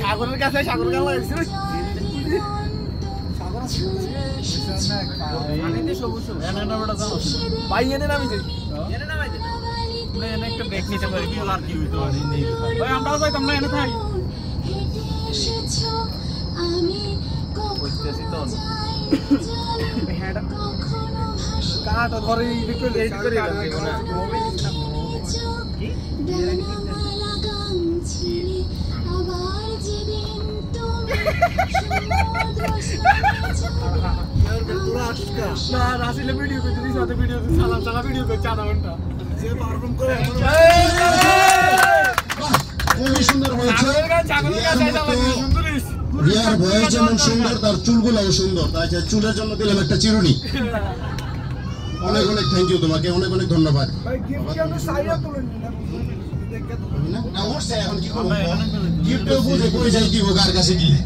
সাগরের কাছে সাগর গাল লাগছিল ভাই এনে নামি যাই একটা ব্রেক নিতে পারি আর কি হইতো ভাই আমরাও যাইতাম না এনে থাই কাটা ধরে এডিট করে রাসিলে ভিডিও করতে দিস ওতে ভিডিও সালাম সালাম ভিডিও করতে আধা ঘন্টা যে পারফর্ম করে খুবই সুন্দর হয়েছে রিয়ার ভয়েস যেমন সুন্দর তার চুলগুলোও সুন্দর তাই চুলের জন্য দিলাম একটা চিরুনি অনেক অনেক থ্যাংক ইউ তোমাকে অনেক অনেক ধন্যবাদ এখন কি করবো গিফটও বুঝে কই যাই দিব কার কাছে গিয়ে